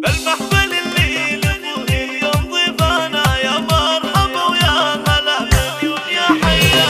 المحفل اللي لفوه اليوم ضيفانا يا مرحبا ويا هلا مليون يا حيا.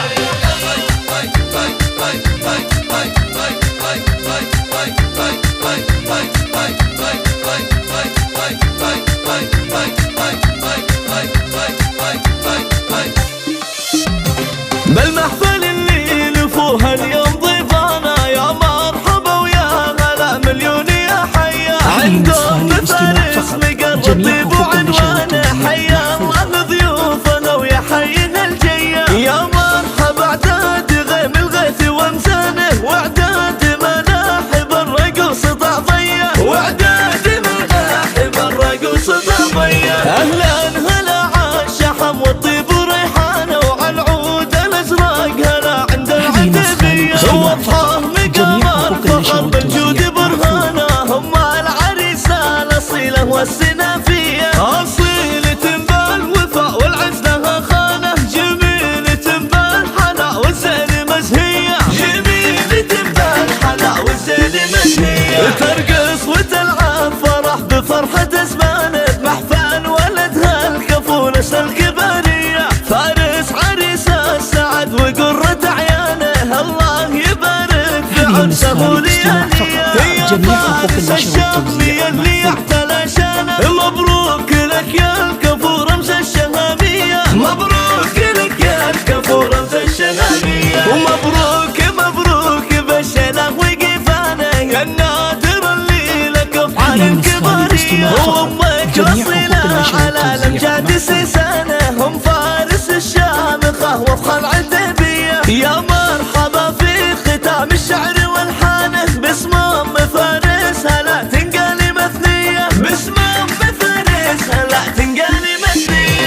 بالمحفل اللي لفوه اليوم ضيفانا يا مرحبا ويا هلا مليون يا حيا. عندهم فارس مقر الطيب وعنوانه حيا الله ضيوفنا ويا حينا الجيا. يا مرحبا اعداد غيم الغيث وامسانه واعداد مناحب الرقص ضعضيه واعداد مناحب الرقص ضعضيه. اهلا هلا عالشحم والطيب وريحانه وعلى العود الازرق هلا عند العتبيه. وضحاه مقامر فخر بالجود برهانه هم العريسه الاصيله والسنافيه. اصيله بالوفاء والعز لها خانه جميله بالحلا والزين مزهيه. جميله بالحلا والزين مزهيه. ترقص وتلعب فرح بفرحه زمانه بمحفل ولدها الكفونس الكباريه. فارس عريسه السعد وقره عيانه الله يبارك في عرسه ولياليه. يا فارس الشامي اللي احتلى شانه مبروك لك يا الكفور رمز الشهاميه. مبروك لك يا الكفور رمز الشهاميه. ومبروك مبروك بالشله وقفانه النادر اللي لك افعال كباريه. وامك الاصيله على الامجاد سيسانه هم فارس الشامخه وفخر العتبيه. يا مرحبا في ختام الشعر والحانه باسم ام فارس هلا تنقالي مثنيه. باسم ام فارس هلا تنقالي مثنيه.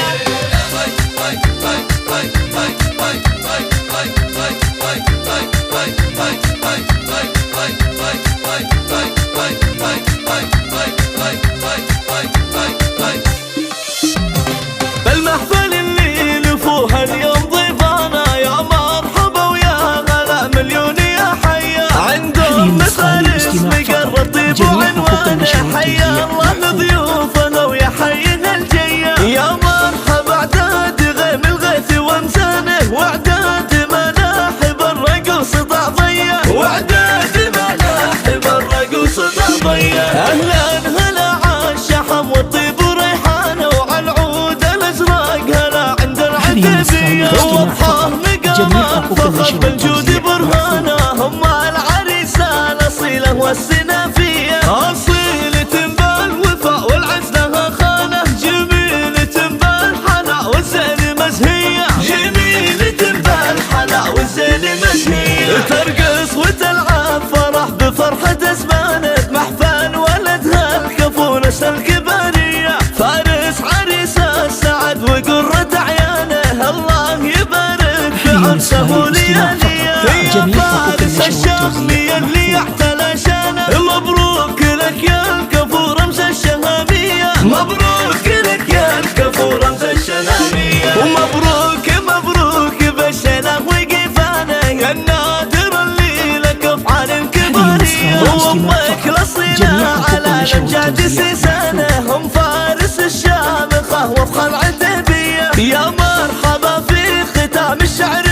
بالمحفل اللي لفوه اليوم ضيفانا يا مرحبا ويا هلا مليون يا حيا. عندهم فارس مقر الطيب وعنوانه حيا الله ضيوفنا ويا حينا الجيا. يا مرحبا اعداد غيم الغيث وامسانه واعداد مناحب الرقص ضعضيه واعداد مناحب الرقص ضعضيه. اهلا هلا عالشحم والطيب وريحانه وعلى العود الازرق هلا عند العتبيه. وضحاه مقامر فخر بالجود برهانه هم العريسه الاصيله والسنافيه. اصيله بالوفاء والعز لها خانه جميله بالحلا والزين مزهيه. جميله بالحلا والزين مزهيه. ترقص وتلعب فرح بفرحه زمانه بمحفل ولدها الكفونس الكباريه. فارس عريسه السعد وقره عيانه الله يبارك في عرسه ولياليه. يا فارس الشامي اللي احتلى شانه مبروك لك يا الكفور رمز الشهاميه. مبروك لك يا الكفور رمز الشهاميه. ومبروك مبروك بالشله وقفانه النادر اللي لك افعال كباريه. وامك الاصيله على الامجاد سيسانه هم فارس الشامخه وفخر العتبيه. يا مرحبا في ختام الشعر